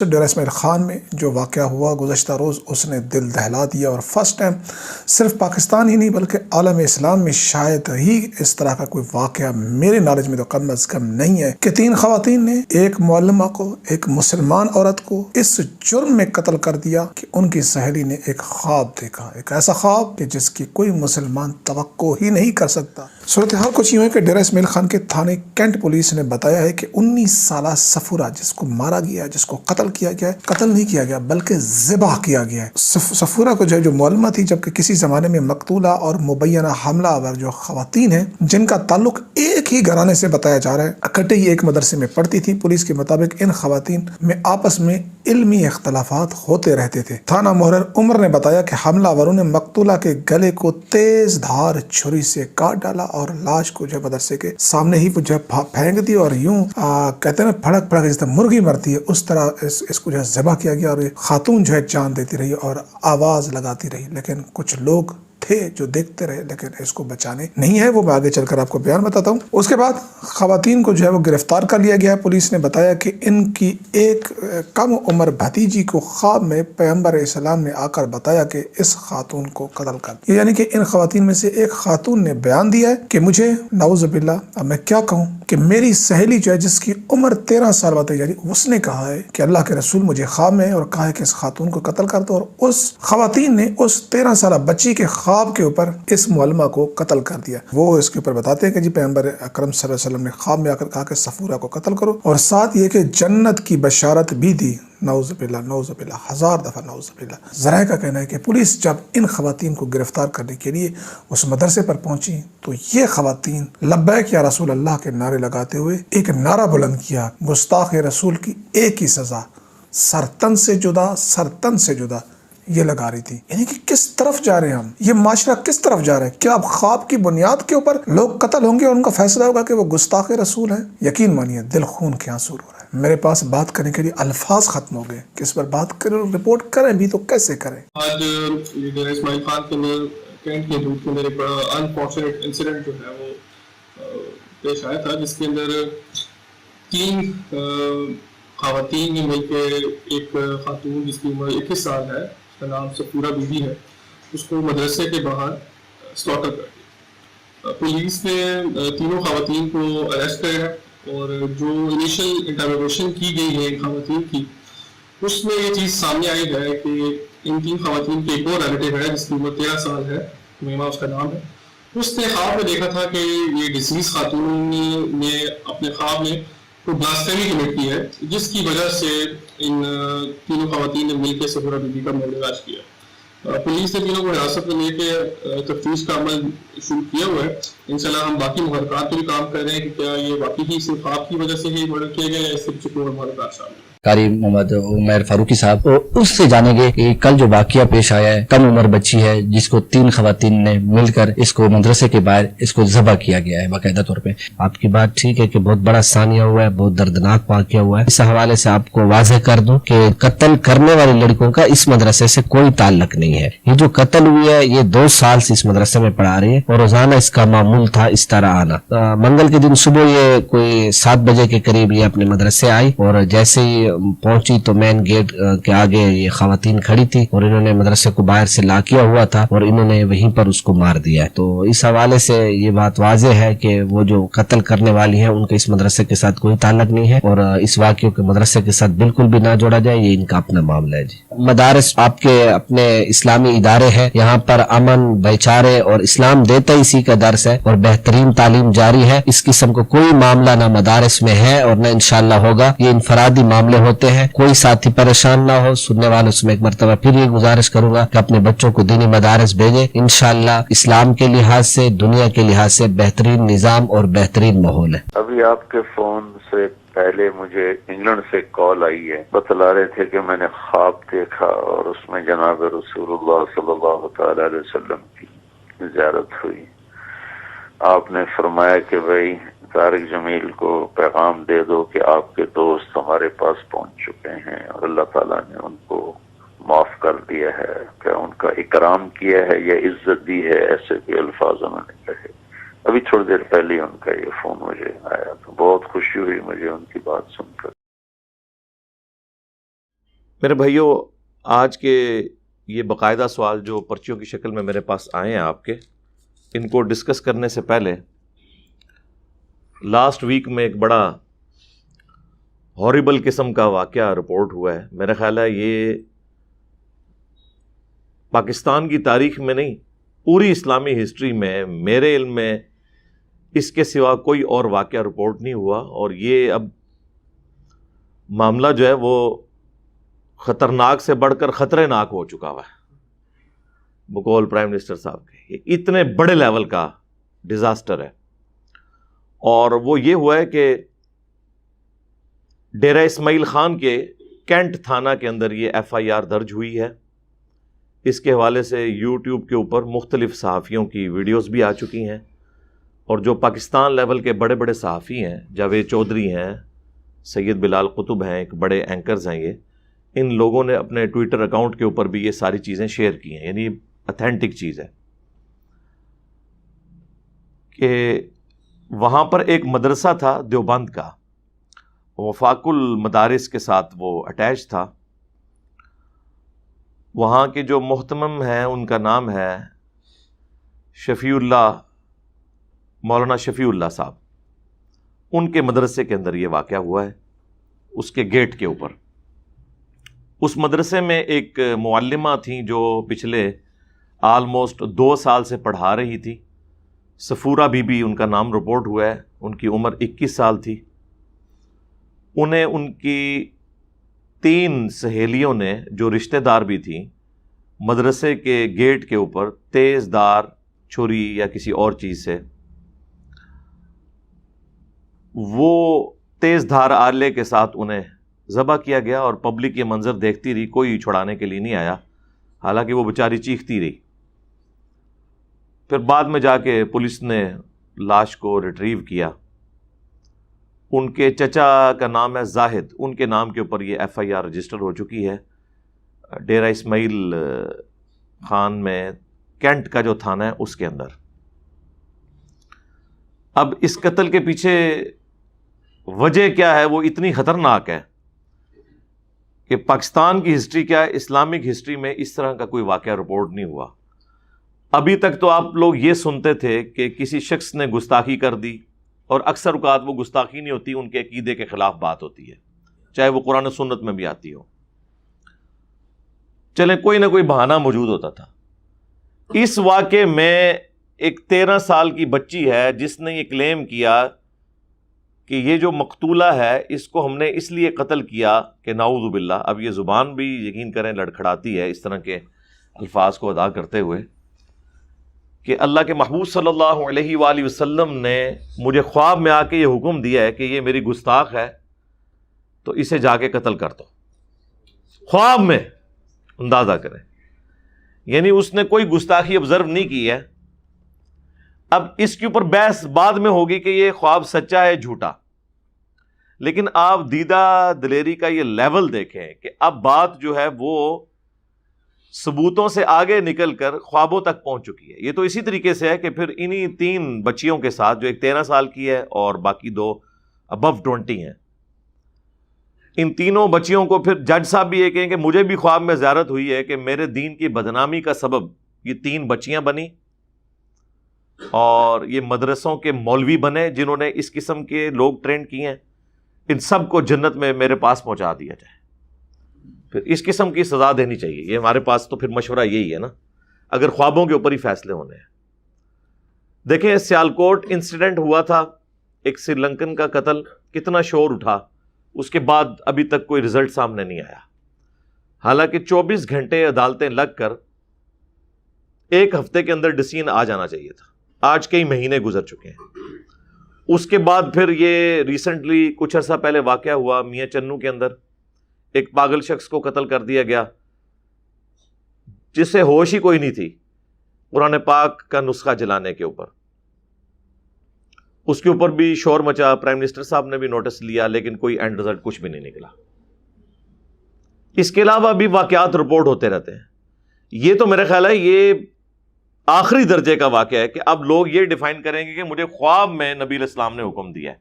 ڈیرہ اسماعیل خان میں جو واقعہ ہوا گزشتہ روز اس نے دل دہلا دیا، اور فرسٹ ٹائم صرف پاکستان ہی نہیں بلکہ عالم اسلام میں شاید ہی اس طرح کا کوئی واقعہ میرے نالج میں تو کم از کم نہیں ہے کہ 3 خواتین نے ایک معلمہ کو، ایک مسلمان عورت کو اس جرم میں قتل کر دیا کہ ان کی سہیلی نے ایک خواب دیکھا، ایک ایسا خواب کہ جس کی کوئی مسلمان توقع ہی نہیں کر سکتا۔ صورتحال کچھ یوں ہے کہ ڈیرہ اسماعیل خان کے تھانے کینٹ پولیس نے بتایا ہے کہ 19 سالہ صفورہ جس کو مارا گیا، جس کو قتل کیا گیا ہے، قتل نہیں کیا گیا بلکہ ذبح کیا گیا ہے۔ صفورہ کو جو معلومہ تھی، جبکہ کسی زمانے میں مقتولہ اور مبینہ حملہ آور جو خواتین ہیں جن کا تعلق ایک ہی گھرانے سے بتایا جا رہا ہے، اکٹھے ہی ایک مدرسے میں پڑھتی تھی۔ پولیس کے مطابق ان خواتین میں آپس میں علمی اختلافات ہوتے رہتے تھے۔ تھانہ محرر عمر نے بتایا کہ حملہ آوروں نے مقتولہ کے گلے کو تیز دھار چھری سے کاٹ ڈالا اور لاش کو جو مدرسے کے سامنے ہی پھینک دی، اور یوں کہتے ہیں نا پھڑک پھڑک جس طرح مرغی مرتی ہے اس طرح اس کو جو ہے ذبح کیا گیا، اور یہ خاتون جو ہے جان دیتی رہی اور آواز لگاتی رہی، لیکن کچھ لوگ تھے جو دیکھتے رہے لیکن اس کو بچانے نہیں ہے۔ وہ میں آگے چل کر آپ کو بیان بتاتا ہوں۔ اس کے بعد خواتین کو جو ہے وہ گرفتار کر لیا گیا ہے۔ پولیس نے بتایا کہ ان کی ایک کم عمر بھتیجی کو خواب میں پیغمبر اسلام نے آ کر بتایا کہ اس خاتون کو قتل کر دیا، یعنی کہ ان خواتین میں سے ایک خاتون نے بیان دیا ہے کہ مجھے نعوذ باللہ اب میں کیا کہوں کہ میری سہیلی جو ہے جس کی عمر 13 سال بتائی جا رہی، اس نے کہا ہے کہ اللہ کے رسول مجھے خواب میں اور کہا ہے کہ اس خاتون کو قتل کر دو، اور اس خواتین نے اس 13 سالہ بچی کے خواب کے اوپر اس معلمہ کو قتل کر دیا۔ وہ اس کے اوپر بتاتے ہیں کہ جی پیغمبر اکرم صلی اللہ علیہ وسلم نے خواب میں آ کر کہا کہ صفورہ کو قتل کرو، اور ساتھ یہ کہ جنت کی بشارت بھی دی۔ نعوذ باللہ، نعوذ باللہ، 1000 دفعہ نعوذ باللہ۔ ذرائع کا کہنا ہے کہ پولیس جب ان خواتین کو گرفتار کرنے کے لیے اس مدرسے پر پہنچی تو یہ خواتین لبیک یا رسول اللہ کے نعرے لگاتے ہوئے ایک نعرہ بلند کیا، گستاخ رسول کی ایک ہی سزا، سرتن سے جدا، سرتن سے جدا، یہ لگا رہی تھی۔ یعنی کہ کس طرف جا رہے ہیں ہم، یہ معاشرہ کس طرف جا رہا ہے؟ کیا اب خواب کی بنیاد کے اوپر لوگ قتل ہوں گے اور ان کا فیصلہ ہوگا کہ وہ گستاخ رسول ہیں؟ یقین مانیے دل خون کے آنسو ہو رہا ہے۔ میرے پاس بات کرنے کے لیے الفاظ ختم ہو گئے کہ اس پر بات کریں اور رپورٹ کریں بھی تو کیسے کریں۔ آج ڈیرہ اسماعیل خان کے کینٹ کے دودھ کے اندر ایک بڑا انفارچونیٹ انسیڈنٹ جو ہے وہ پیش آیا تھا، جس کے اندر 3 خواتین نے مل کے ایک خاتون جس کی عمر 21 سال ہے، اس کا نام صفورہ بی بی ہے، اس کو مدرسے کے باہر سلاٹر کر دیا۔ پولیس نے تینوں خواتین کو اریسٹ کیا ہے، اور جو انیشل انٹروگیشن کی گئی ہے خواتین کی، اس میں یہ چیز سامنے آئی ہے کہ ان 3 خواتین کے ایک اور ریلیٹیو ہے جس کی عمر 13 سال ہے، میما اس کا نام ہے۔ اس نے خواب میں دیکھا تھا کہ یہ ڈیزیز خاتون نے اپنے خواب میں کوئی بلاسفیمی کمٹ کی ہے، جس کی وجہ سے ان تینوں خواتین نے مل کے صفورہ بی بی کا مرداج کیا۔ پولیس نے تینوں کو حراست میں لے کے تفتیش کا عمل شروع کیا ہوا ہے۔ انشاءاللہ ہم باقی محرکات پہ بھی کام کر رہے ہیں کہ کیا یہ واقعی ہی صرف خواب کی وجہ سے ہی مرڈر کیا گیا یا اس سے کچھ اور محرکات شامل ہیں۔ قاری محمد عمیر فاروقی صاحب اس سے جانیں گے کہ کل جو واقعہ پیش آیا ہے، کم عمر بچی ہے جس کو 3 خواتین نے مل کر اس کو مدرسے کے باہر اس کو ذبح کیا گیا ہے باقاعدہ طور پہ۔ آپ کی بات ٹھیک ہے کہ بہت بڑا ثانیہ ہوا ہے، بہت دردناک واقعہ ہوا ہے۔ اس حوالے سے آپ کو واضح کر دوں کہ قتل کرنے والی لڑکوں کا اس مدرسے سے کوئی تعلق نہیں ہے۔ یہ جو قتل ہوئی ہے یہ 2 سال سے اس مدرسے میں پڑھا رہی ہے اور روزانہ اس کا معمول تھا اس طرح آنا۔ منگل کے دن صبح یہ کوئی 7 بجے کے قریب یہ اپنے مدرسے آئی، اور جیسے ہی پہنچی تو مین گیٹ کے آگے یہ خواتین کھڑی تھی اور انہوں نے مدرسے کو باہر سے لاک کیا ہوا تھا اور انہوں نے وہیں پر اس کو مار دیا ہے۔ تو اس حوالے سے یہ بات واضح ہے کہ وہ جو قتل کرنے والی ہیں ان کا اس مدرسے کے ساتھ کوئی تعلق نہیں ہے، اور اس واقعے کو مدرسے کے ساتھ بالکل بھی نہ جوڑا جائے، یہ ان کا اپنا معاملہ ہے۔ جی، مدارس آپ کے اپنے اسلامی ادارے ہیں، یہاں پر امن، بھائی چارے اور اسلام دیتا اسی کا درس ہے اور بہترین تعلیم جاری ہے۔ اس قسم کو کوئی معاملہ نہ مدارس میں ہے اور نہ انشاءاللہ ہوگا۔ یہ انفرادی معاملے ہوتے ہیں، کوئی ساتھی پریشان نہ ہو۔ سننے والوں سے میں ایک مرتبہ پھر یہ گزارش کروں گا کہ اپنے بچوں کو دینی مدارس بھیجیں، انشاءاللہ اسلام کے لحاظ سے، دنیا کے لحاظ سے بہترین نظام اور بہترین ماحول ہے۔ ابھی آپ کے فون سے پہلے مجھے انگلینڈ سے کال آئی ہے، بتلا رہے تھے کہ میں نے خواب دیکھا اور اس میں جناب رسول اللہ صلی اللہ تعالی علیہ وسلم کی زیارت ہوئی۔ آپ نے فرمایا کہ بھائی طارق جمیل کو پیغام دے دو کہ آپ کے دوست ہمارے پاس پہنچ چکے ہیں اور اللہ تعالیٰ نے ان کو معاف کر دیا ہے، کہ ان کا اکرام کیا ہے یا عزت دی ہے، ایسے بھی الفاظ انہوں نے کہے۔ ابھی تھوڑی دیر پہلے ان کا یہ فون مجھے آیا تو بہت خوشی ہوئی مجھے ان کی بات سن کر۔ میرے بھائیوں، آج کے یہ باقاعدہ سوال جو پرچیوں کی شکل میں میرے پاس آئے ہیں آپ کے، ان کو ڈسکس کرنے سے پہلے لاسٹ ویک میں ایک بڑا ہاریبل قسم کا واقعہ رپورٹ ہوا ہے. میرا خیال ہے یہ پاکستان کی تاریخ میں نہیں، پوری اسلامی ہسٹری میں میرے علم میں اس کے سوا کوئی اور واقعہ رپورٹ نہیں ہوا. اور یہ اب معاملہ جو ہے وہ خطرناک سے بڑھ کر خطرے ناک ہو چکا ہوا ہے بقول پرائم منسٹر صاحب کے. یہ اتنے بڑے لیول کا ڈیزاسٹر ہے، اور وہ یہ ہوا ہے کہ ڈیرہ اسماعیل خان کے کینٹ تھانہ کے اندر یہ FIR درج ہوئی ہے. اس کے حوالے سے یوٹیوب کے اوپر مختلف صحافیوں کی ویڈیوز بھی آ چکی ہیں، اور جو پاکستان لیول کے بڑے بڑے صحافی ہیں، جاوید چودھری ہیں، سید بلال قطب ہیں، ایک بڑے اینکرز ہیں، یہ ان لوگوں نے اپنے ٹویٹر اکاؤنٹ کے اوپر بھی یہ ساری چیزیں شیئر کی ہیں. یعنی اتھینٹک چیز ہے کہ وہاں پر ایک مدرسہ تھا دیوبند کا، وفاق المدارس کے ساتھ وہ اٹیچ تھا. وہاں کے جو محتمم ہیں ان کا نام ہے شفیع اللہ، مولانا شفیع اللہ صاحب. ان کے مدرسے کے اندر یہ واقعہ ہوا ہے، اس کے گیٹ کے اوپر. اس مدرسے میں ایک معلمہ تھیں جو پچھلے آلموسٹ 2 سال سے پڑھا رہی تھی. سفورہ بی بی ان کا نام رپورٹ ہوا ہے. ان کی عمر 21 سال تھی. انہیں ان کی 3 سہیلیوں نے جو رشتہ دار بھی تھیں، مدرسے کے گیٹ کے اوپر تیز دار چھری یا کسی اور چیز سے، وہ تیز دھار آلے کے ساتھ انہیں ذبح کیا گیا. اور پبلک یہ منظر دیکھتی رہی، کوئی چھڑانے کے لیے نہیں آیا، حالانکہ وہ بیچاری چیختی رہی. پھر بعد میں جا کے پولیس نے لاش کو ریٹریو کیا. ان کے چچا کا نام ہے زاہد، ان کے نام کے اوپر یہ FIR رجسٹر ہو چکی ہے ڈیرہ اسماعیل خان میں کینٹ کا جو تھانہ ہے اس کے اندر. اب اس قتل کے پیچھے وجہ کیا ہے وہ اتنی خطرناک ہے کہ پاکستان کی ہسٹری کیا ہے، اسلامک ہسٹری میں اس طرح کا کوئی واقعہ رپورٹ نہیں ہوا. ابھی تک تو آپ لوگ یہ سنتے تھے کہ کسی شخص نے گستاخی کر دی، اور اکثر اوقات وہ گستاخی نہیں ہوتی، ان کے عقیدے کے خلاف بات ہوتی ہے، چاہے وہ قرآن و سنت میں بھی آتی ہو. چلیں کوئی نہ کوئی بہانہ موجود ہوتا تھا. اس واقعے میں ایک 13 سال کی بچی ہے جس نے یہ کلیم کیا کہ یہ جو مقتولہ ہے اس کو ہم نے اس لیے قتل کیا کہ نعوذ باللہ، اب یہ زبان بھی یقین کریں لڑکھڑاتی ہے اس طرح کے الفاظ کو ادا کرتے ہوئے، کہ اللہ کے محبوب صلی اللہ علیہ وآلہ وسلم نے مجھے خواب میں آ کے یہ حکم دیا ہے کہ یہ میری گستاخ ہے تو اسے جا کے قتل کر دو. خواب میں، اندازہ کریں. یعنی اس نے کوئی گستاخی آبزرو نہیں کی ہے. اب اس کے اوپر بحث بعد میں ہوگی کہ یہ خواب سچا ہے جھوٹا، لیکن آپ دیدہ دلیری کا یہ لیول دیکھیں کہ اب بات جو ہے وہ ثبوتوں سے آگے نکل کر خوابوں تک پہنچ چکی ہے. یہ تو اسی طریقے سے ہے کہ پھر انہی 3 بچیوں کے ساتھ، جو ایک 13 سال کی ہے اور باقی 2 ابو 20 ہیں، ان تینوں بچیوں کو پھر جج صاحب بھی یہ کہیں کہ مجھے بھی خواب میں زیارت ہوئی ہے کہ میرے دین کی بدنامی کا سبب یہ 3 بچیاں بنی، اور یہ مدرسوں کے مولوی بنے جنہوں نے اس قسم کے لوگ ٹرینڈ کیے ہیں. ان سب کو جنت میں میرے پاس پہنچا دیا جائے. پھر اس قسم کی سزا دینی چاہیے. یہ ہمارے پاس تو پھر مشورہ یہی ہے نا، اگر خوابوں کے اوپر ہی فیصلے ہونے ہیں. دیکھیں سیالکوٹ انسیڈنٹ ہوا تھا، ایک سری لنکن کا قتل، کتنا شور اٹھا، اس کے بعد ابھی تک کوئی رزلٹ سامنے نہیں آیا. حالانکہ 24 گھنٹے عدالتیں لگ کر 1 ہفتے کے اندر ڈیسیژن آ جانا چاہیے تھا. آج کئی مہینے گزر چکے ہیں. اس کے بعد پھر یہ ریسنٹلی کچھ عرصہ پہلے واقعہ ہوا میاں چنو کے اندر، ایک پاگل شخص کو قتل کر دیا گیا جسے ہوش ہی کوئی نہیں تھی، قرآن پاک کا نسخہ جلانے کے اوپر. اس کے اوپر بھی شور مچا، پرائم منسٹر صاحب نے بھی نوٹس لیا، لیکن کوئی اینڈ رزلٹ کچھ بھی نہیں نکلا. اس کے علاوہ بھی واقعات رپورٹ ہوتے رہتے ہیں. یہ تو میرا خیال ہے یہ آخری درجے کا واقعہ ہے کہ اب لوگ یہ ڈیفائن کریں گے کہ مجھے خواب میں نبی علیہ السلام نے حکم دیا ہے.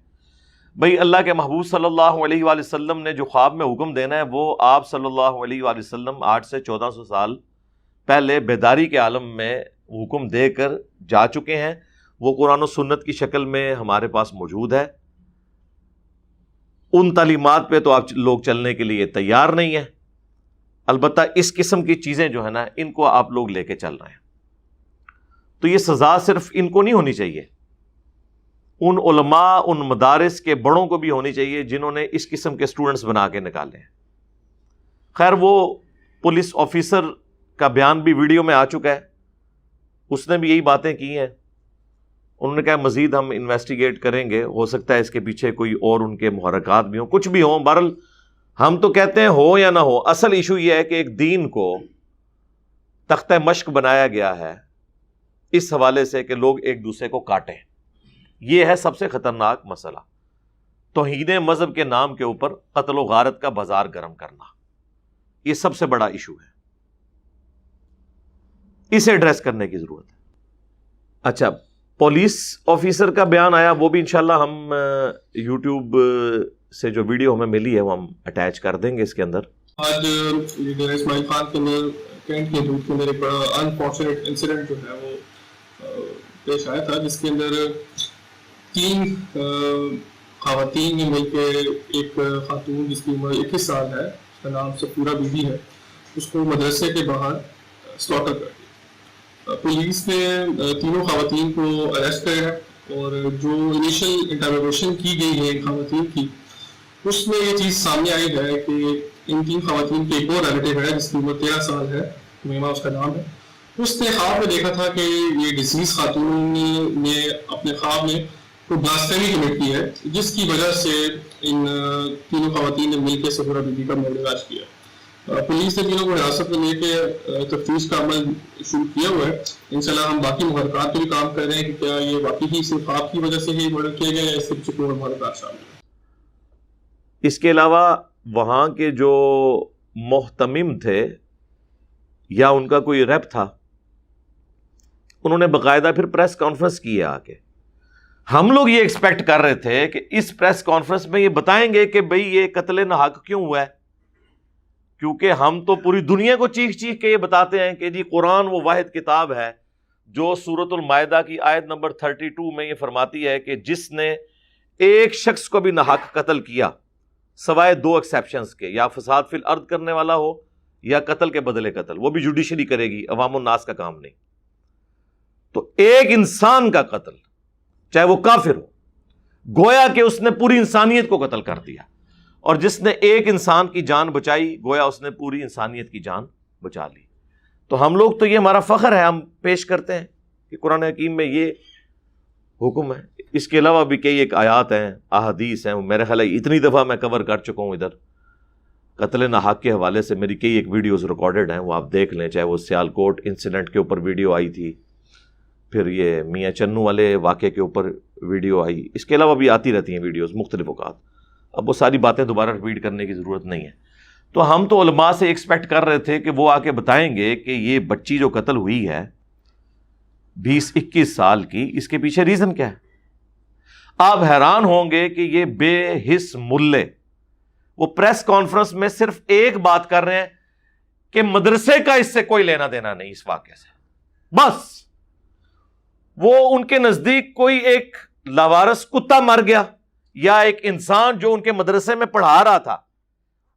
بھئی اللہ کے محبوب صلی اللہ علیہ وآلہ وسلم نے جو خواب میں حکم دینا ہے وہ آپ صلی اللہ علیہ وآلہ وسلم 8 سے 1400 سال پہلے بیداری کے عالم میں حکم دے کر جا چکے ہیں. وہ قرآن و سنت کی شکل میں ہمارے پاس موجود ہے. ان تعلیمات پہ تو آپ لوگ چلنے کے لیے تیار نہیں ہیں. البتہ اس قسم کی چیزیں جو ہے نا ان کو آپ لوگ لے کے چل رہے ہیں. تو یہ سزا صرف ان کو نہیں ہونی چاہیے, ان علماء ان مدارس کے بڑوں کو بھی ہونی چاہیے جنہوں نے اس قسم کے سٹوڈنٹس بنا کے نکالے ہیں. خیر وہ پولیس آفیسر کا بیان بھی ویڈیو میں آ چکا ہے, اس نے بھی یہی باتیں کی ہیں. انہوں نے کہا مزید ہم انویسٹیگیٹ کریں گے, ہو سکتا ہے اس کے پیچھے کوئی اور ان کے محرکات بھی ہوں, کچھ بھی ہوں. بہرحال ہم تو کہتے ہیں ہو یا نہ ہو, اصل ایشو یہ ہے کہ ایک دین کو تختہ مشق بنایا گیا ہے اس حوالے سے کہ لوگ ایک دوسرے کو کاٹیں. یہ ہے سب سے خطرناک مسئلہ, توہین مذہب کے نام کے اوپر قتل و غارت کا بازار گرم کرنا. یہ سب سے بڑا ایشو ہے, اسے ایڈریس کرنے کی ضرورت ہے. اچھا, پولیس آفیسر کا بیان آیا, وہ بھی انشاءاللہ ہم یوٹیوب سے جو ویڈیو ہمیں ملی ہے وہ ہم اٹیچ کر دیں گے اس کے اندر. آج لیڈر اسماعیل خان کے اندر کینٹ کے حدود کے اندر ایک بڑا انفارچونیٹ انسیڈنٹ جو ہے وہ پیش آیا تھا, جس کے اندر 3 خواتین نے مل کے ایک خاتون جس کی عمر 21 سال ہے, اس کا نام سفورہ بی بی ہے, اس کو مدرسے کے باہر سلاٹر کر دیا. پولیس نے تینوں خواتین کو اریسٹ کیا ہے, اور جو انیشل انٹروگیشن کی گئی ہے خواتین کی, اس میں یہ چیز سامنے آئی ہے کہ ان 3 خواتین کے ایک اور ریلیٹیو ہے جس کی عمر 13 سال ہے, میما اس کا نام ہے. اس نے خواب میں دیکھا تھا کہ یہ ڈیزیز خاتون نے اپنے خواب میں کوئی بلاسفیمی کمٹ کی ہے, جس کی وجہ سے ان تینوں خواتین نے مل کے سفورہ بی بی کا مرداج کیا. پولیس نے تینوں کو حراست میں لے کے تفتیش کا عمل شروع کیا ہوا ہے. انشاءاللہ ہم باقی محرکات پہ بھی کام کر رہے ہیں کہ کیا یہ واقعی صرف خواب کی وجہ سے ہی مرڈر کیا گیا یا اس سے کچھ اور محرکات شامل ہیں. اس کے علاوہ وہاں کے جو محتمم تھے یا ان کا کوئی ریپ تھا, انہوں نے باقاعدہ پھر پریس کانفرنس کی ہے آ کے. ہم لوگ یہ ایکسپیکٹ کر رہے تھے کہ اس پریس کانفرنس میں یہ بتائیں گے کہ بھئی یہ قتل ناحق کیوں ہوا ہے, کیونکہ ہم تو پوری دنیا کو چیخ چیخ کے یہ بتاتے ہیں کہ جی قرآن وہ واحد کتاب ہے جو سورۃ المائدہ کی آیت نمبر 32 میں یہ فرماتی ہے کہ جس نے ایک شخص کو بھی ناحق قتل کیا سوائے 2 ایکسیپشنز کے, یا فساد فی الارض کرنے والا ہو یا قتل کے بدلے قتل, وہ بھی جوڈیشری کرے گی, عوام الناس کا کام نہیں. تو ایک انسان کا قتل چاہے وہ کافر ہو, گویا کہ اس نے پوری انسانیت کو قتل کر دیا, اور جس نے ایک انسان کی جان بچائی گویا اس نے پوری انسانیت کی جان بچا لی. تو ہم لوگ تو یہ ہمارا فخر ہے, ہم پیش کرتے ہیں کہ قرآن حکیم میں یہ حکم ہے. اس کے علاوہ بھی کئی ایک آیات ہیں, احادیث ہیں, میرے خیال ہے اتنی دفعہ میں کور کر چکا ہوں ادھر. قتل ناحق کے حوالے سے میری کئی ایک ویڈیوز ریکارڈڈ ہیں, وہ آپ دیکھ لیں. چاہے وہ سیالکوٹ انسیڈنٹ کے اوپر ویڈیو آئی تھی, پھر یہ میاں چنو والے واقعے کے اوپر ویڈیو آئی, اس کے علاوہ بھی آتی رہتی ہیں ویڈیوز مختلف اوقات. اب وہ ساری باتیں دوبارہ ریپیٹ کرنے کی ضرورت نہیں ہے. تو ہم تو علماء سے ایکسپیکٹ کر رہے تھے کہ وہ آ کے بتائیں گے کہ یہ بچی جو قتل ہوئی ہے 20-21 سال کی, اس کے پیچھے ریزن کیا ہے. آپ حیران ہوں گے کہ یہ بے حس ملے وہ پریس کانفرنس میں صرف ایک بات کر رہے ہیں کہ مدرسے کا اس سے کوئی لینا دینا نہیں اس واقعے سے. بس وہ ان کے نزدیک کوئی ایک لاوارث کتا مر گیا یا ایک انسان جو ان کے مدرسے میں پڑھا رہا تھا,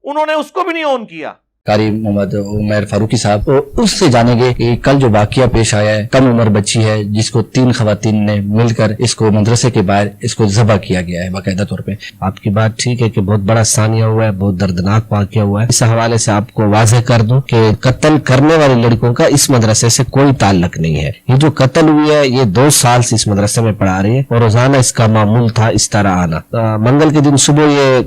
انہوں نے اس کو بھی نہیں اون کیا. قاری محمد عمیر فاروقی صاحب اس سے جانیں گے کہ کل جو واقعہ پیش آیا ہے, کم عمر بچی ہے جس کو 3 خواتین نے مل کر اس کو مدرسے کے باہر اس کو ذبح کیا گیا ہے باقاعدہ طور پہ. آپ کی بات ٹھیک ہے کہ بہت بڑا ثانیہ ہوا ہے, بہت دردناک واقعہ ہوا ہے. اس حوالے سے آپ کو واضح کر دوں کہ قتل کرنے والی لڑکوں کا اس مدرسے سے کوئی تعلق نہیں ہے. یہ جو قتل ہوئی ہے یہ 2 سال سے اس مدرسے میں پڑھا رہی ہے اور روزانہ اس کا معمول تھا اس طرح آنا. منگل کے دن صبح یہ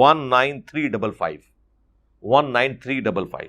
19355 19355।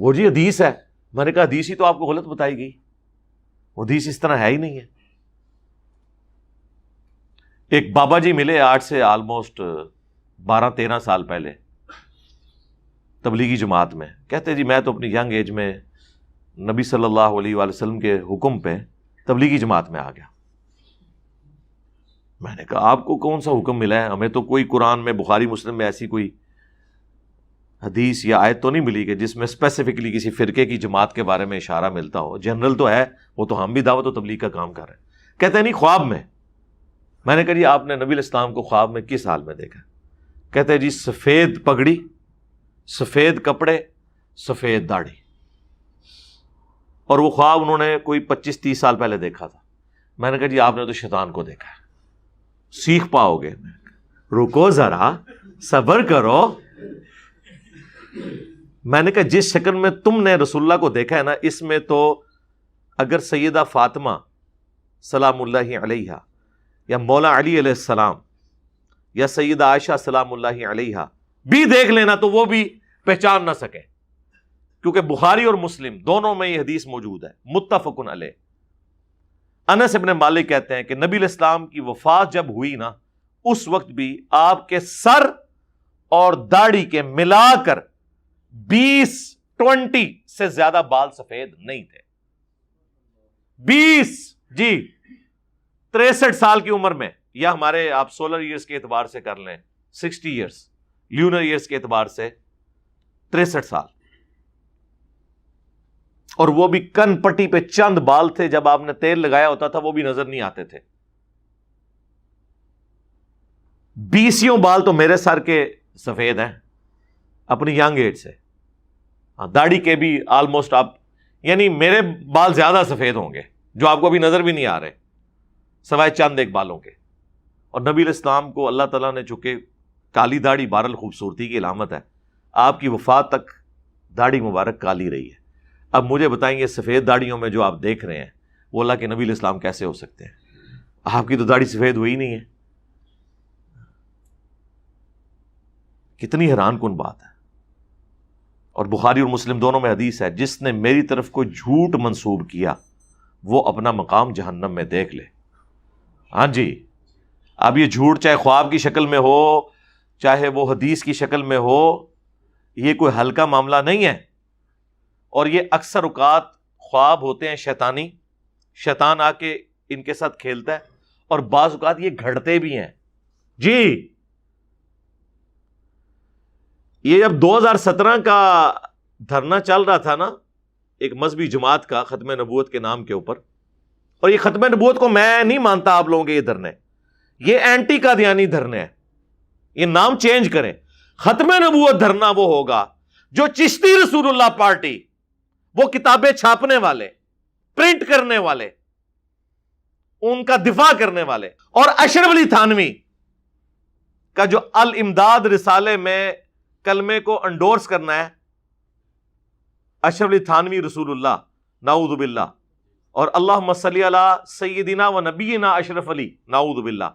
وہ جی حدیث ہے. میں نے کہا حدیث ہی تو آپ کو غلط بتائی گئی, وہ حدیث اس طرح ہے ہی نہیں ہے. ایک بابا جی ملے آج سے آلموسٹ 12-13 سال پہلے تبلیغی جماعت میں. کہتے جی میں تو اپنی ینگ ایج میں نبی صلی اللہ علیہ وآلہ وسلم کے حکم پہ تبلیغی جماعت میں آ گیا. میں نے کہا آپ کو کون سا حکم ملا ہے؟ ہمیں تو کوئی قرآن میں بخاری مسلم میں ایسی کوئی حدیث یا آیت تو نہیں ملی کہ جس میں اسپیسیفکلی کسی فرقے کی جماعت کے بارے میں اشارہ ملتا ہو. جنرل تو ہے, وہ تو ہم بھی دعوت و تبلیغ کا کام کر رہے ہیں. کہتے ہیں نہیں خواب میں. میں نے کہا جی آپ نے نبی علیہ السلام کو خواب میں کس حال میں دیکھا؟ کہتے ہیں جی سفید پگڑی, سفید کپڑے, سفید داڑھی. اور وہ خواب انہوں نے کوئی 25-30 سال پہلے دیکھا تھا. میں نے کہا جی آپ نے تو شیطان کو دیکھا ہے, سیکھ پاؤ گے. رکو ذرا, صبر کرو. میں نے کہا جس شکل میں تم نے رسول اللہ کو دیکھا ہے نا, اس میں تو اگر سیدہ فاطمہ سلام اللہ علیہا یا مولا علی علیہ السلام یا سیدہ عائشہ سلام اللہ علیہا بھی دیکھ لینا تو وہ بھی پہچان نہ سکے, کیونکہ بخاری اور مسلم دونوں میں یہ حدیث موجود ہے, متفق علیہ. انس ابن مالک کہتے ہیں کہ نبی علیہ السلام کی وفات جب ہوئی نا, اس وقت بھی آپ کے سر اور داڑھی کے ملا کر 20 سے زیادہ بال سفید نہیں تھے. 20 جی 63 سال کی عمر میں, یا ہمارے آپ سولر ایئرز کے اعتبار سے کر لیں 60 ایئرز, لیونر ایئرز کے اعتبار سے 63 سال. اور وہ بھی کن پٹی پہ چند بال تھے, جب آپ نے تیل لگایا ہوتا تھا وہ بھی نظر نہیں آتے تھے. 20 بال تو میرے سر کے سفید ہیں اپنی ینگ ایج سے. داڑھی کے بھی آلموسٹ آپ, یعنی میرے بال زیادہ سفید ہوں گے جو آپ کو ابھی نظر بھی نہیں آ رہے, سوائے چند ایک بالوں کے. اور نبی علیہ السلام کو اللہ تعالیٰ نے چونکہ کالی داڑھی بہرحال خوبصورتی کی علامت ہے, آپ کی وفات تک داڑھی مبارک کالی رہی ہے. اب مجھے بتائیں گے سفید داڑھیوں میں جو آپ دیکھ رہے ہیں وہ اللہ کے نبی علیہ السلام کیسے ہو سکتے ہیں؟ آپ کی تو داڑھی سفید ہوئی نہیں ہے. کتنی حیران کن بات ہے. اور بخاری اور مسلم دونوں میں حدیث ہے, جس نے میری طرف کوئی جھوٹ منسوب کیا وہ اپنا مقام جہنم میں دیکھ لے. ہاں جی, اب یہ جھوٹ چاہے خواب کی شکل میں ہو چاہے وہ حدیث کی شکل میں ہو, یہ کوئی ہلکا معاملہ نہیں ہے. اور یہ اکثر اوقات خواب ہوتے ہیں شیطانی, شیطان آ کے ان کے ساتھ کھیلتا ہے, اور بعض اوقات یہ گھڑتے بھی ہیں. جی یہ جب 2017 کا دھرنا چل رہا تھا نا ایک مذہبی جماعت کا ختم نبوت کے نام کے اوپر, اور یہ ختم نبوت کو میں نہیں مانتا آپ لوگوں کے یہ دھرنے, یہ اینٹی قادیانی دھرنے ہیں, یہ نام چینج کریں. ختم نبوت دھرنا وہ ہوگا جو چشتی رسول اللہ پارٹی, وہ کتابیں چھاپنے والے, پرنٹ کرنے والے, ان کا دفاع کرنے والے, اور اشرف علی تھانوی کا جو الامداد رسالے میں کلمے کو انڈورس کرنا ہے, اشرف علی تھانوی رسول اللہ نعوذ باللہ, اور اللہم صلی علی سیدنا و نبینا اشرف علی نعوذ باللہ.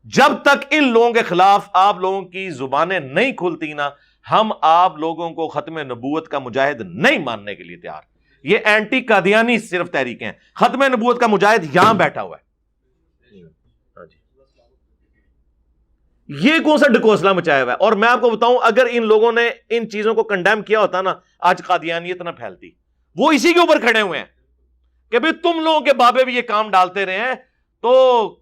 جب تک ان لوگوں کے خلاف آپ لوگوں کی زبانیں نہیں کھلتی نا, ہم آپ لوگوں کو ختم نبوت کا مجاہد نہیں ماننے کے لیے تیار. یہ اینٹی قادیانی صرف تحریکیں ہیں, ختم نبوت کا مجاہد یہاں بیٹھا ہوا ہے. یہ کون سا ڈکوسلا مچایا ہوا ہے؟ اور میں آپ کو بتاؤں اگر ان لوگوں نے ان چیزوں کو کنڈیم کیا ہوتا نا, آج قادیانیت نہ پھیلتی. وہ اسی کے اوپر کھڑے ہوئے ہیں کہ بھئی تم لوگوں کے بابے بھی یہ کام ڈالتے رہے ہیں. تو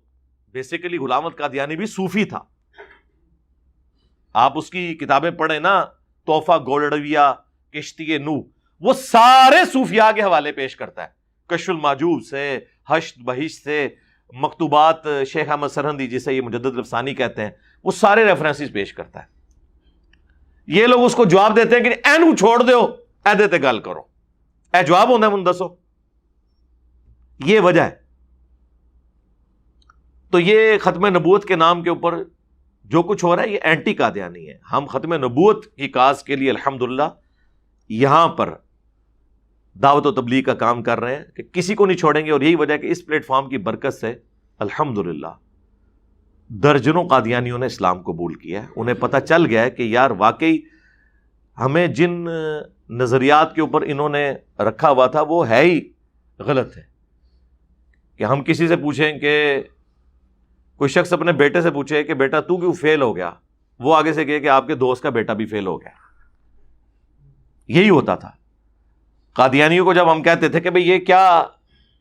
بیسیکلی غلام احمد قادیانی بھی صوفی تھا. آپ اس کی کتابیں پڑھیں نا, تحفہ گولڈویہ, کشتی نو, وہ سارے صوفیاء کے حوالے پیش کرتا ہے, کشف المحجوب سے, حشت بہشت سے, مکتوبات شیخ احمد سرہندی جسے یہ مجدد الافسانی کہتے ہیں, وہ سارے ریفرنسز پیش کرتا ہے. یہ لوگ اس کو جواب دیتے ہیں کہ اینو چھوڑ دیو, اے دیتے گل کرو, اے جواب ہوتا ہے من دسو. یہ وجہ ہے. تو یہ ختم نبوت کے نام کے اوپر جو کچھ ہو رہا ہے یہ اینٹی قادیانی ہے. ہم ختم نبوت کی کاز کے لیے الحمدللہ یہاں پر دعوت و تبلیغ کا کام کر رہے ہیں کہ کسی کو نہیں چھوڑیں گے. اور یہی وجہ ہے کہ اس پلیٹ فارم کی برکت سے الحمدللہ درجنوں قادیانیوں نے اسلام قبول کیا ہے. انہیں پتہ چل گیا ہے کہ یار واقعی ہمیں جن نظریات کے اوپر انہوں نے رکھا ہوا تھا وہ ہے ہی غلط ہے. کہ ہم کسی سے پوچھیں کہ کوئی شخص اپنے بیٹے سے پوچھے کہ بیٹا تو کیوں فیل ہو گیا, وہ آگے سے کہے کہ آپ کے دوست کا بیٹا بھی فیل ہو گیا. یہی ہوتا تھا. قادیانیوں کو جب ہم کہتے تھے کہ بھئی یہ کیا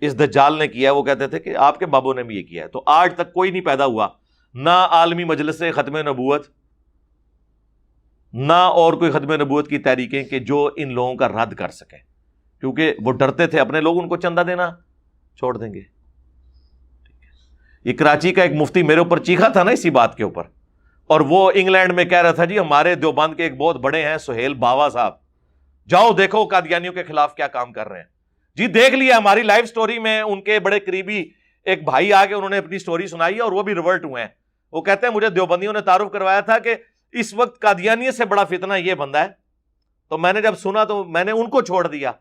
اس دجال نے کیا, وہ کہتے تھے کہ آپ کے بابوں نے بھی یہ کیا ہے. تو آج تک کوئی نہیں پیدا ہوا, نہ عالمی مجلس ختم نبوت, نہ اور کوئی ختم نبوت کی تحریکیں کہ جو ان لوگوں کا رد کر سکیں, کیونکہ وہ ڈرتے تھے اپنے لوگ ان کو چندہ دینا چھوڑ دیں گے. یہ کراچی کا ایک مفتی میرے اوپر چیخا تھا نا اسی بات کے اوپر, اور وہ انگلینڈ میں کہہ رہا تھا جی ہمارے دیوبند کے ایک بہت بڑے ہیں سہیل باوا صاحب, جاؤ دیکھو قادیانیوں کے خلاف کیا کام کر رہے ہیں. جی دیکھ لیا ہماری لائیو سٹوری میں ان کے بڑے قریبی ایک بھائی آ کے انہوں نے اپنی سٹوری سنائی ہے اور وہ بھی ریورٹ ہوئے ہیں. وہ کہتے ہیں مجھے دیوبندیوں نے تعارف کروایا تھا کہ اس وقت قادیانیت سے بڑا فتنہ یہ بندہ ہے. تو میں نے جب سنا تو میں نے ان کو چھوڑ دیا.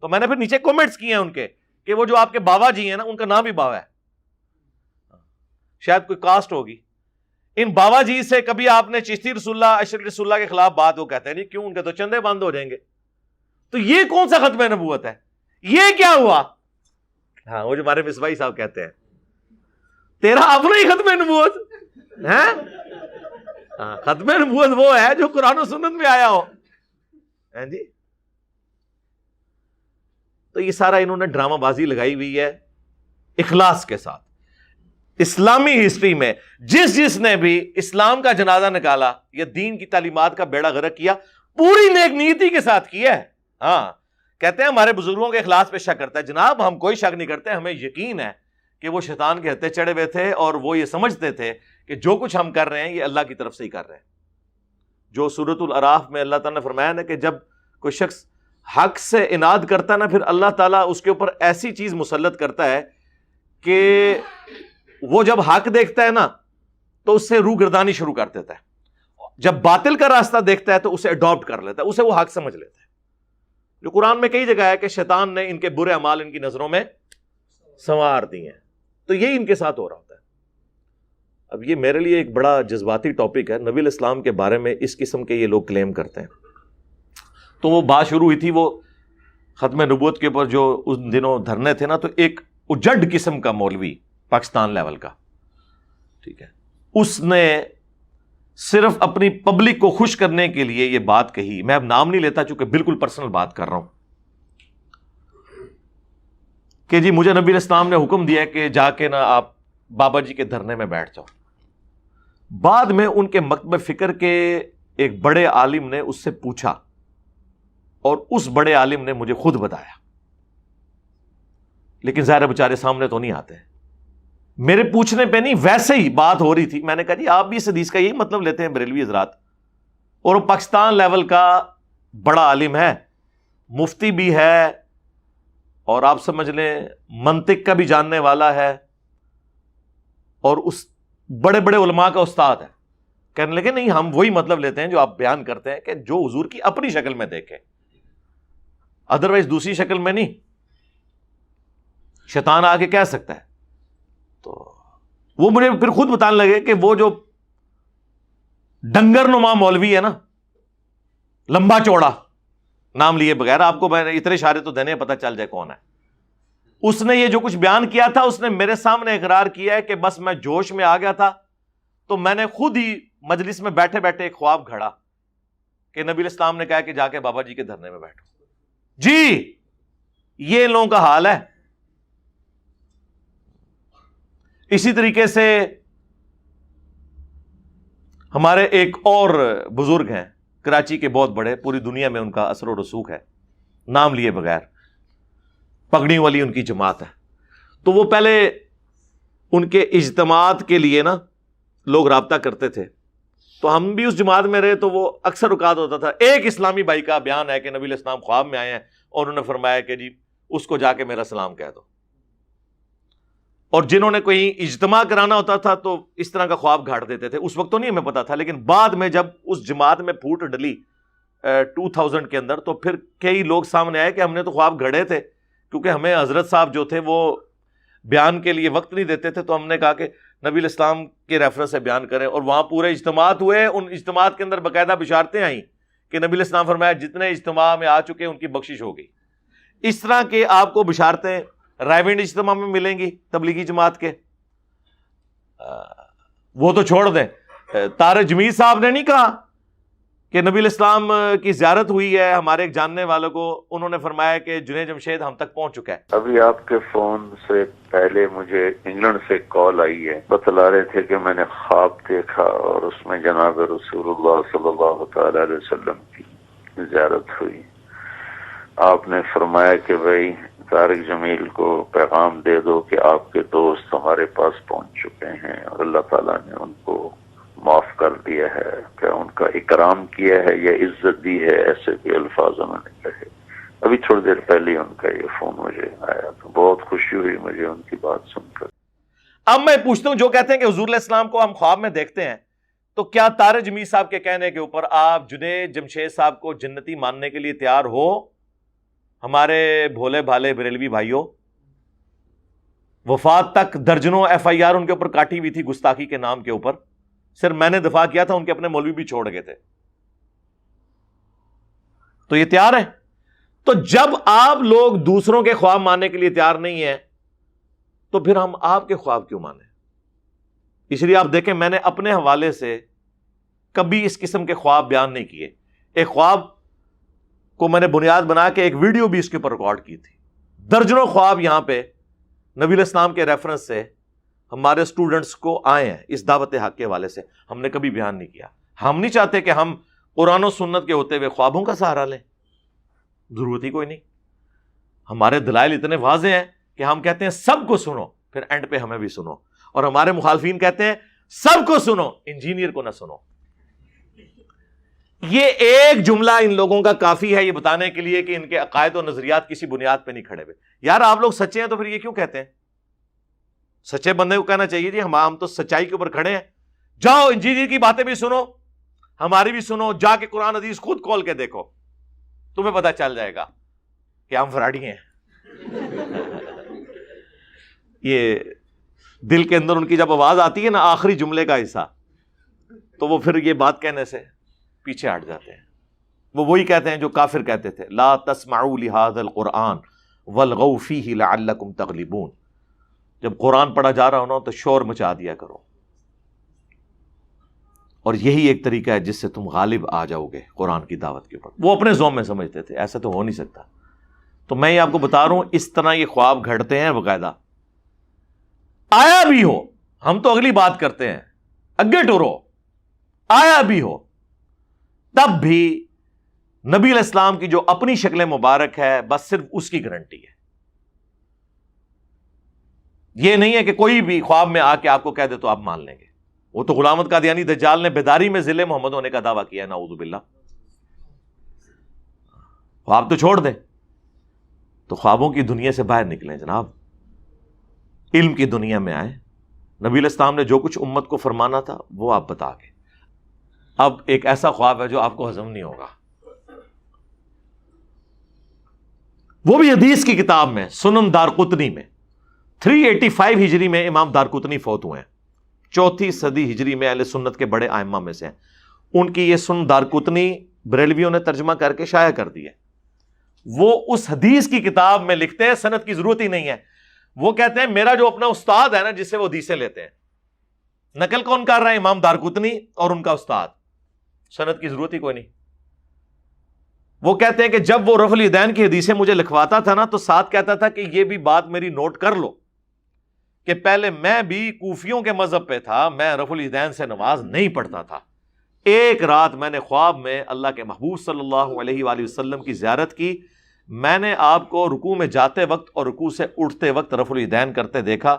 تو میں نے پھر نیچے کومنٹس کیے ہیں ان کے کہ وہ جو آپ کے بابا جی ہیں نا ان کا نام بھی باوا ہے, شاید کوئی کاسٹ ہوگی. ان بابا جی سے کبھی آپ نے چشتی رسول اللہ اشرف رسول اللہ کے خلاف بات, وہ کہتے ہیں نہیں کیوں, ان کے تو چندے بند ہو جائیں گے. تو یہ کون سا ختم نبوت ہے, یہ کیا ہوا؟ ہاں وہ جو ہمارے مصباحی صاحب کہتے ہیں تیرا اپنا ہی ختم نبوت ہے. ہاں ختم نبوت وہ ہے جو قرآن و سنت میں آیا ہو. جی تو یہ سارا انہوں نے ڈرامہ بازی لگائی ہوئی ہے اخلاص کے ساتھ. اسلامی ہسٹری میں جس نے بھی اسلام کا جنازہ نکالا یا دین کی تعلیمات کا بیڑا غرق کیا, پوری نیک نیتی کے ساتھ کیا ہے. ہاں کہتے ہیں ہمارے بزرگوں کے اخلاص پہ شک کرتا ہے. جناب ہم کوئی شک نہیں کرتے, ہمیں یقین ہے کہ وہ شیطان کے ہتھے چڑھے ہوئے تھے اور وہ یہ سمجھتے تھے کہ جو کچھ ہم کر رہے ہیں یہ اللہ کی طرف سے ہی کر رہے ہیں. جو سورۃ الاعراف میں اللہ تعالیٰ نے فرمایا نا کہ جب کوئی شخص حق سے اناد کرتا ہے نا, پھر اللہ تعالیٰ اس کے اوپر ایسی چیز مسلط کرتا ہے کہ وہ جب حق دیکھتا ہے نا تو اس سے روح گردانی شروع کر دیتا ہے. جب باطل کا راستہ دیکھتا ہے تو اسے اڈاپٹ کر لیتا ہے, اسے وہ حق سمجھ لیتا ہے. جو قرآن میں کئی جگہ ہے کہ شیطان نے ان کے برے اعمال ان کی نظروں میں سنوار دی ہیں. تو یہی ان کے ساتھ ہو رہا ہوتا ہے. اب یہ میرے لیے ایک بڑا جذباتی ٹاپک ہے. نبی الاسلام کے بارے میں اس قسم کے یہ لوگ کلیم کرتے ہیں. تو وہ بات شروع ہوئی تھی وہ ختم نبوت کے اوپر جو اس دنوں دھرنے تھے نا, تو ایک اجڑ قسم کا مولوی پاکستان لیول کا, ٹھیک ہے, اس نے صرف اپنی پبلک کو خوش کرنے کے لیے یہ بات کہی. میں اب نام نہیں لیتا چونکہ بالکل پرسنل بات کر رہا ہوں, کہ جی مجھے نبی الاسلام نے حکم دیا کہ جا کے نا آپ بابا جی کے دھرنے میں بیٹھ جاؤ. بعد میں ان کے مکتب فکر کے ایک بڑے عالم نے اس سے پوچھا اور اس بڑے عالم نے مجھے خود بتایا, لیکن ظاہر بیچارے سامنے تو نہیں آتے. میرے پوچھنے پہ نہیں, ویسے ہی بات ہو رہی تھی. میں نے کہا جی آپ بھی اس حدیث کا یہی مطلب لیتے ہیں بریلوی حضرات, اور وہ پاکستان لیول کا بڑا عالم ہے, مفتی بھی ہے, اور آپ سمجھ لیں منطق کا بھی جاننے والا ہے, اور اس بڑے بڑے علماء کا استاد ہے. کہنے لگے نہیں ہم وہی مطلب لیتے ہیں جو آپ بیان کرتے ہیں کہ جو حضور کی اپنی شکل میں دیکھیں, ادروائز دوسری شکل میں نہیں. شیطان آ کے کہہ سکتا ہے. تو وہ مجھے پھر خود بتانے لگے کہ وہ جو ڈنگر نما مولوی ہے نا, لمبا چوڑا, نام لیے بغیر, آپ کو میں اتنے اشارے تو دینے پتہ چل جائے کون ہے, اس نے یہ جو کچھ بیان کیا تھا اس نے میرے سامنے اقرار کیا ہے کہ بس میں جوش میں آ گیا تھا, تو میں نے خود ہی مجلس میں بیٹھے بیٹھے ایک خواب گھڑا کہ نبی الاسلام نے کہا کہ جا کے بابا جی کے دھرنے میں بیٹھو. جی یہ ان لوگوں کا حال ہے. اسی طریقے سے ہمارے ایک اور بزرگ ہیں کراچی کے, بہت بڑے, پوری دنیا میں ان کا اثر و رسوخ ہے, نام لیے بغیر, پگڑی والی ان کی جماعت ہے. تو وہ پہلے ان کے اجتماعات کے لیے نا لوگ رابطہ کرتے تھے, تو ہم بھی اس جماعت میں رہے, تو وہ اکثر اوقات ہوتا تھا ایک اسلامی بھائی کا بیان ہے کہ نبی علیہ السلام خواب میں آئے ہیں اور انہوں نے فرمایا کہ جی اس کو جا کے میرا سلام کہہ دو. اور جنہوں نے کوئی اجتماع کرانا ہوتا تھا تو اس طرح کا خواب گھاڑ دیتے تھے. اس وقت تو نہیں ہمیں پتا تھا, لیکن بعد میں جب اس جماعت میں پھوٹ ڈلی 2000 کے اندر, تو پھر کئی لوگ سامنے آئے کہ ہم نے تو خواب گھڑے تھے, کیونکہ ہمیں حضرت صاحب جو تھے وہ بیان کے لیے وقت نہیں دیتے تھے, تو ہم نے کہا کہ نبی الاسلام کے ریفرنس سے بیان کریں. اور وہاں پورے اجتماعات ہوئے, ان اجتماعات کے اندر باقاعدہ بشارتیں آئیں کہ نبی علیہ السلام فرمایا جتنے اجتماع میں آ چکے ان کی بخشش ہو گئی. اس طرح کے آپ کو بشارتیں رائیونڈ اجتماع میں ملیں گی تبلیغی جماعت کے. وہ تو چھوڑ دیں, طارق جمیل صاحب نے نہیں کہا کہ نبی علیہ السلام کی زیارت ہوئی ہے ہمارے ایک جاننے والوں کو, انہوں نے فرمایا کہ جنید جمشید ہم تک پہنچ چکا ہے. ابھی آپ کے فون سے پہلے مجھے انگلینڈ سے کال آئی ہے, بتلا رہے تھے کہ میں نے خواب دیکھا اور اس میں جناب رسول اللہ صلی اللہ تعالی علیہ وسلم کی زیارت ہوئی. آپ نے فرمایا کہ بھائی طارق جمیل کو پیغام دے دو کہ آپ کے دوست ہمارے پاس پہنچ چکے ہیں اور اللہ تعالیٰ نے ان کو معاف کر دیا ہے, کہ ان کا اکرام کیا ہے یا عزت دی ہے, ایسے بھی الفاظ انہوں نے کہے. ابھی تھوڑی دیر پہلے ان کا یہ فون مجھے آیا تو بہت خوشی ہوئی مجھے ان کی بات سن کر. اب میں پوچھتا ہوں, جو کہتے ہیں کہ حضور علیہ السلام کو ہم خواب میں دیکھتے ہیں, تو کیا طارق جمیل صاحب کے کہنے کے اوپر آپ جنید جمشید صاحب کو جنتی ماننے کے لیے تیار ہو؟ ہمارے بھولے بھالے بریلوی بھائیوں, وفات تک درجنوں FIR ان کے اوپر کاٹی ہوئی تھی گستاخی کے نام کے اوپر. صرف میں نے دفاع کیا تھا, ان کے اپنے مولوی بھی چھوڑ گئے تھے. تو یہ تیار ہے؟ تو جب آپ لوگ دوسروں کے خواب ماننے کے لیے تیار نہیں ہیں تو پھر ہم آپ کے خواب کیوں مانیں؟ اس لیے آپ دیکھیں میں نے اپنے حوالے سے کبھی اس قسم کے خواب بیان نہیں کیے. ایک خواب کو میں نے بنیاد بنا کے ایک ویڈیو بھی اس کے اوپر ریکارڈ کی تھی. درجنوں خواب یہاں پہ نبی علیہ السلام کے ریفرنس سے ہمارے اسٹوڈنٹس کو آئے ہیں اس دعوت حق کے حوالے سے, ہم نے کبھی بیان نہیں کیا. ہم نہیں چاہتے کہ ہم قرآن و سنت کے ہوتے ہوئے خوابوں کا سہارا لیں, ضرورت ہی کوئی نہیں. ہمارے دلائل اتنے واضح ہیں کہ ہم کہتے ہیں سب کو سنو, پھر اینڈ پہ ہمیں بھی سنو. اور ہمارے مخالفین کہتے ہیں سب کو سنو, انجینئر کو نہ سنو. یہ ایک جملہ ان لوگوں کا کافی ہے یہ بتانے کے لیے کہ ان کے عقائد و نظریات کسی بنیاد پہ نہیں کھڑے ہوئے. یار آپ لوگ سچے ہیں تو پھر یہ کیوں کہتے ہیں؟ سچے بندے کو کہنا چاہیے جی ہم تو سچائی کے اوپر کھڑے ہیں, جاؤ انجینئر کی باتیں بھی سنو, ہماری بھی سنو, جا کے قرآن حدیث خود کھول کے دیکھو, تمہیں پتہ چل جائے گا کہ ہم فراڈی ہیں. یہ دل کے اندر ان کی جب آواز آتی ہے نا آخری جملے کا حصہ, تو وہ پھر یہ بات کہنے سے پیچھے ہٹ جاتے ہیں. وہ وہی کہتے ہیں جو کافر کہتے تھے, لا تسمعوا لهذا القرآن والغوا فیہ لعلکم تغلبون. جب قرآن پڑھا جا رہا ہو نا تو شور مچا دیا کرو, اور یہی ایک طریقہ ہے جس سے تم غالب آ جاؤ گے قرآن کی دعوت کے اوپر. وہ اپنے ذوق میں سمجھتے تھے, ایسا تو ہو نہیں سکتا. تو میں یہ آپ کو بتا رہا ہوں اس طرح یہ خواب گھڑتے ہیں باقاعدہ. آیا بھی ہو, ہم تو اگلی بات کرتے ہیں, اگے ٹورو, آیا بھی ہو تب بھی نبی علیہ السلام کی جو اپنی شکل مبارک ہے بس صرف اس کی گارنٹی ہے. یہ نہیں ہے کہ کوئی بھی خواب میں آ کے آپ کو کہہ دے تو آپ مان لیں گے. وہ تو غلام احمد قادیانی دجال نے بیداری میں ضلع محمد ہونے کا دعویٰ کیا ہے, نعوذ باللہ. خواب تو چھوڑ دیں, تو خوابوں کی دنیا سے باہر نکلیں جناب, علم کی دنیا میں آئیں. نبی علیہ السلام نے جو کچھ امت کو فرمانا تھا وہ آپ بتا گئے. اب ایک ایسا خواب ہے جو آپ کو ہضم نہیں ہوگا, وہ بھی حدیث کی کتاب میں سنن دارقطنی میں 385 ہجری میں امام دارقطنی فوت ہوئے ہیں, 4 صدی ہجری میں اہل سنت کے بڑے ائمہ میں سے ہیں. ان کی یہ سنن دارقطنی بریلویوں نے ترجمہ کر کے شائع کر دی ہے. وہ اس حدیث کی کتاب میں لکھتے ہیں, سند کی ضرورت ہی نہیں ہے. وہ کہتے ہیں میرا جو اپنا استاد ہے نا جس سے وہ حدیثیں لیتے ہیں, نقل کون کر رہا ہے؟ امام دارقطنی اور ان کا استاد, سند کی ضرورت ہی کوئی نہیں. وہ کہتے ہیں کہ جب وہ رفع الیدین کی حدیثیں مجھے لکھواتا تھا نا تو ساتھ کہتا تھا کہ یہ بھی بات میری نوٹ کر لو کہ پہلے میں بھی کوفیوں کے مذہب پہ تھا, میں رفع الیدین سے نماز نہیں پڑھتا تھا. ایک رات میں نے خواب میں اللہ کے محبوب صلی اللہ علیہ وآلہ وسلم کی زیارت کی. میں نے آپ کو رکوع میں جاتے وقت اور رکوع سے اٹھتے وقت رفع الیدین کرتے دیکھا,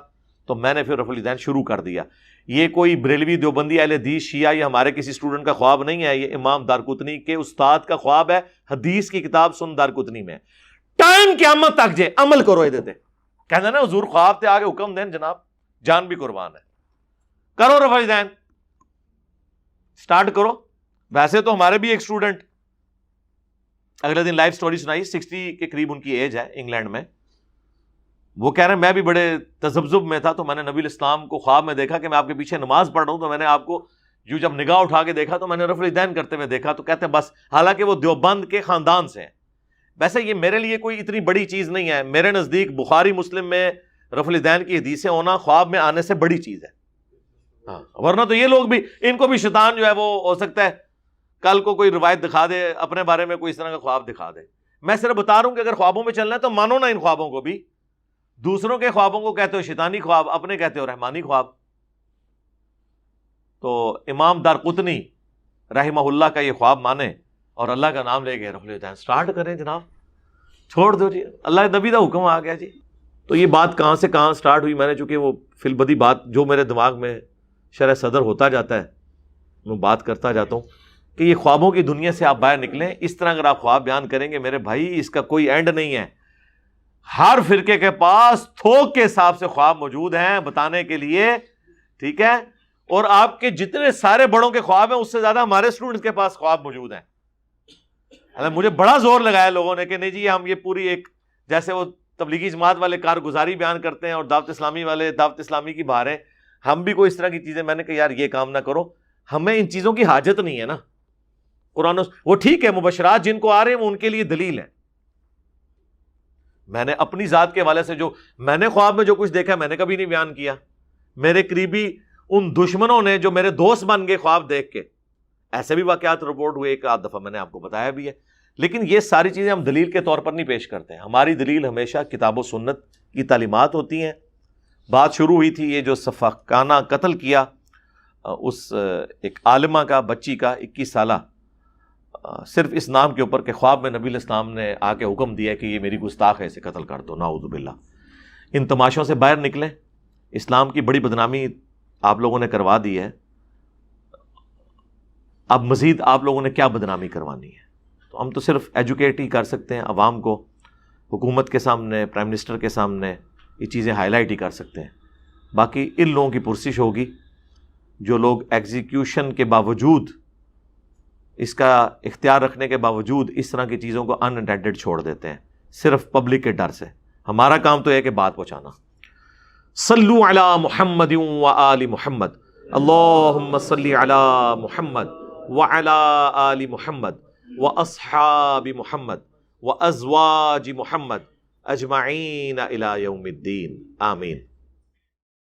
تو میں نے پھر رفع الیدین شروع کر دیا. یہ کوئی بریلوی دیوبندی اہل حدیث شیعہ یا ہمارے کسی اسٹوڈنٹ کا خواب نہیں ہے, یہ امام دارقطنی کے استاد کا خواب ہے. حدیث کی کتاب سنن دارقطنی میں. ٹائم قیامت تک جے عمل کرو. یہ دیتے کہنا نا حضور خواب تے آگے حکم دین جناب, جان بھی قربان ہے, کرو رفع الیدین, سٹارٹ کرو. ویسے تو ہمارے بھی ایک اسٹوڈنٹ اگلے دن لائف سٹوری سنائی, 60 کے قریب ان کی ایج ہے, انگلینڈ میں. وہ کہہ رہے ہیں میں بھی بڑے تذبذب میں تھا, تو میں نے نبی علیہ السلام کو خواب میں دیکھا کہ میں آپ کے پیچھے نماز پڑھ رہا ہوں, تو میں نے آپ کو یوں جب نگاہ اٹھا کے دیکھا تو میں نے رفع الیدین کرتے ہوئے دیکھا تو کہتے ہیں بس، حالانکہ وہ دیوبند کے خاندان سے ہیں. ویسے یہ میرے لیے کوئی اتنی بڑی چیز نہیں ہے، میرے نزدیک بخاری مسلم میں رفع الیدین کی حدیثیں ہونا خواب میں آنے سے بڑی چیز ہے. ہاں، ورنہ تو یہ لوگ بھی، ان کو بھی شیطان جو ہے وہ ہو سکتا ہے کل کو کوئی روایت دکھا دے، اپنے بارے میں کوئی اس طرح کا خواب دکھا دے. میں صرف بتا رہا ہوں کہ اگر خوابوں میں چلنا ہے تو مانو نا ان خوابوں کو بھی. دوسروں کے خوابوں کو کہتے ہو شیطانی خواب، اپنے کہتے ہو رحمانی خواب. تو امام دارقطنی رحمہ اللہ کا یہ خواب مانے اور اللہ کا نام لے کے رفع الیدین سٹارٹ کریں جناب، چھوڑ دو جی، اللہ نبی کا حکم آ گیا جی. تو یہ بات کہاں سے کہاں سٹارٹ ہوئی، میں نے چونکہ وہ فی البدی بات جو میرے دماغ میں شرح صدر ہوتا جاتا ہے میں بات کرتا جاتا ہوں کہ یہ خوابوں کی دنیا سے آپ باہر نکلیں. اس طرح اگر آپ خواب بیان کریں گے میرے بھائی، اس کا کوئی اینڈ نہیں ہے. ہر فرقے کے پاس تھوک کے حساب سے خواب موجود ہیں بتانے کے لیے، ٹھیک ہے. اور آپ کے جتنے سارے بڑوں کے خواب ہیں اس سے زیادہ ہمارے اسٹوڈنٹس کے پاس خواب موجود ہیں. مجھے بڑا زور لگایا لوگوں نے کہ نہیں جی ہم یہ پوری ایک، جیسے وہ تبلیغی جماعت والے کارگزاری بیان کرتے ہیں اور دعوت اسلامی والے دعوت اسلامی کی بہاریں، ہم بھی کوئی اس طرح کی چیزیں. میں نے کہا یار یہ کام نہ کرو، ہمیں ان چیزوں کی حاجت نہیں ہے نا. قرآن وہ ٹھیک ہے مبشرات جن کو آ رہے ہیں وہ ان کے لیے دلیل ہے. میں نے اپنی ذات کے حوالے سے جو میں نے خواب میں جو کچھ دیکھا میں نے کبھی نہیں بیان کیا. میرے قریبی ان دشمنوں نے جو میرے دوست بن گئے خواب دیکھ کے، ایسے بھی واقعات رپورٹ ہوئے، ایک آدھ دفعہ میں نے آپ کو بتایا بھی ہے. لیکن یہ ساری چیزیں ہم دلیل کے طور پر نہیں پیش کرتے ہیں. ہماری دلیل ہمیشہ کتاب و سنت کی تعلیمات ہوتی ہیں. بات شروع ہوئی تھی یہ جو سفاکانہ قتل کیا اس ایک عالمہ کا، بچی کا 21 سالہ، صرف اس نام کے اوپر کہ خواب میں نبی علیہ السلام نے آ کے حکم دیا کہ یہ میری گستاخ ہے، اسے قتل کر دو، نعوذ باللہ. ان تماشوں سے باہر نکلیں. اسلام کی بڑی بدنامی آپ لوگوں نے کروا دی ہے، اب مزید آپ لوگوں نے کیا بدنامی کروانی ہے؟ تو ہم تو صرف ایجوکیٹ ہی کر سکتے ہیں عوام کو، حکومت کے سامنے، پرائم منسٹر کے سامنے یہ چیزیں ہائی لائٹ ہی کر سکتے ہیں. باقی ان لوگوں کی پرسش ہوگی جو لوگ ایگزیکیوشن کے باوجود، اس کا اختیار رکھنے کے باوجود اس طرح کی چیزوں کو ان انٹینڈڈ چھوڑ دیتے ہیں صرف پبلک کے ڈر سے. ہمارا کام تو ہے کہ بات پہنچانا. صلو علی محمد و آل محمد، اللہم صلی علی محمد وعلی آل محمد واصحاب محمد وازواج محمد اجمعین الی یوم الدین، آمین.